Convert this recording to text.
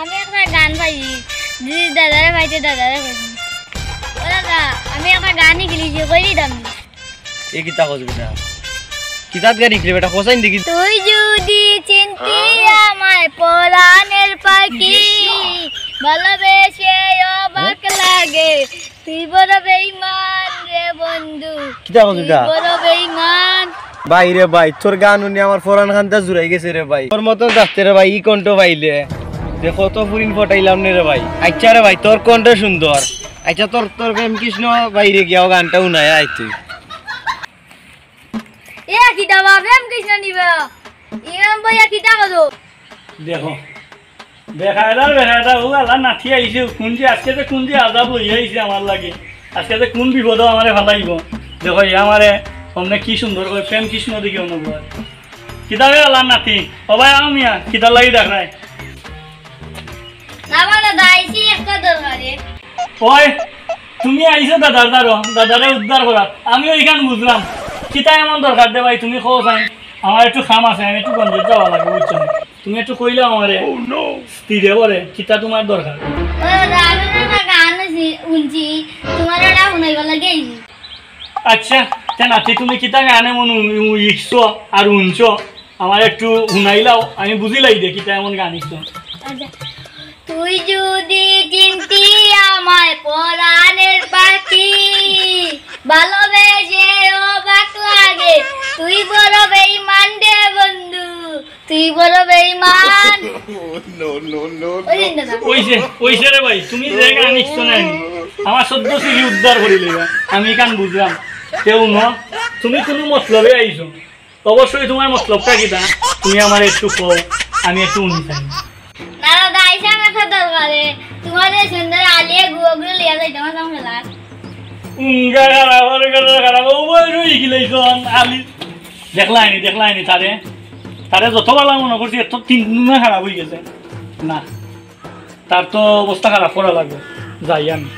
আমি একটা গান পাই দিদি দাদারে পাইতে দাদারে কইছি ও দাদা আমি একটা গান লিখেছি কই দিতাম এ কিতা কইছ বেটা কিতাত গান লিখলি বেটা কোসাইন দেখি তুই যদি চিনতি আমায় পরাণের পাখি ভালোবেসে অবাক লাগে তুই বড় বেঈমান রে বন্ধু কিতা কইছ বেটা বড় বেঈমান ভাই রে ভাই তোর গান শুনে আমার ফরান খানটা জুড়াই গেছে রে ভাই তোর মতন যাচ্ছে রে ভাই ই কণ্ঠ পাইলে যে কত ফুরিন ফটাইলাম নে রে ভাই আচ্ছা রে ভাই তোর কণ্ঠ সুন্দর আচ্ছা তোর তোর প্রেম কৃষ্ণ বাইরে গিয়াও গানটা উনায় আই তুই এ কিটা বাবেম কৃষ্ণ নিবা ইমাম ভাইয়া কিটা কদো দেখো বেখায়দা ও আল্লাহ নাথি আইছে কোনজি আজকে যে কোনজি আজাব হই আইছে আমার লাগে আজকে যে কোন বিপদ আমারে ফালাইব দেখো ই আমারে हमने की सुंदर করে প্রেম কৃষ্ণ দিকে অনুভব কিতাবে আল্লাহ নাথি ও ভাই আমিয়া কিতা লাগি দেখ রাই না মানে দাইছি একটা দরকারে ওই তুমি আইছো দাদারে উদ্ধার করা আমি ওইখান বুঝলাম কিতা এমন দরকার দে ভাই তুমি খোঁজ আই আমার একটু খাম আছে আমি একটু গঞ্জে যাওয়া লাগে বুঝছো তুমি একটু কইলে আমারে স্থিরে করে কিতা তোমার দরকার ও দাদা না গান উনজি তোমার এটা শুনাইবা লাগে আচ্ছা নাতি তুমি কিতা গানে মন ইকছো আর উনছো আমার একটু শুনাইলাও আমি বুঝিলাই দে কিতা এমন গান ইকছো তুই যদি চিনতি আমায় পরাণের পাখি ভালোবেসে অবাক লাগে তুই বড় বেঈমান রে বন্ধু তুই বড় বেঈমান ওইছে রে ভাই তুমি যে গান ইকছো না আমার সদ্য সিলি উদ্ধার করিলে আমি গান বুঝলাম কেউ ন তুমি কোনো মতলবে আইছো অবশ্যই তোমার মতলবটা কিতা তুমি আমার একটু কও আমি একটু উনি চাই দাদা দাইছা মাথা দরকারে তোমাদের সুন্দর আলিয়ে গুগল লিয়া যাই তোমার সামনে লাগ খারাপ ও বই রই গিলাইছন আলি দেখলাইনি তারে যতবার মনে করছি এত তিন খারাপ হয়ে গেছে না তার তো অবস্থা খারাপ করা লাগবে যাই আমি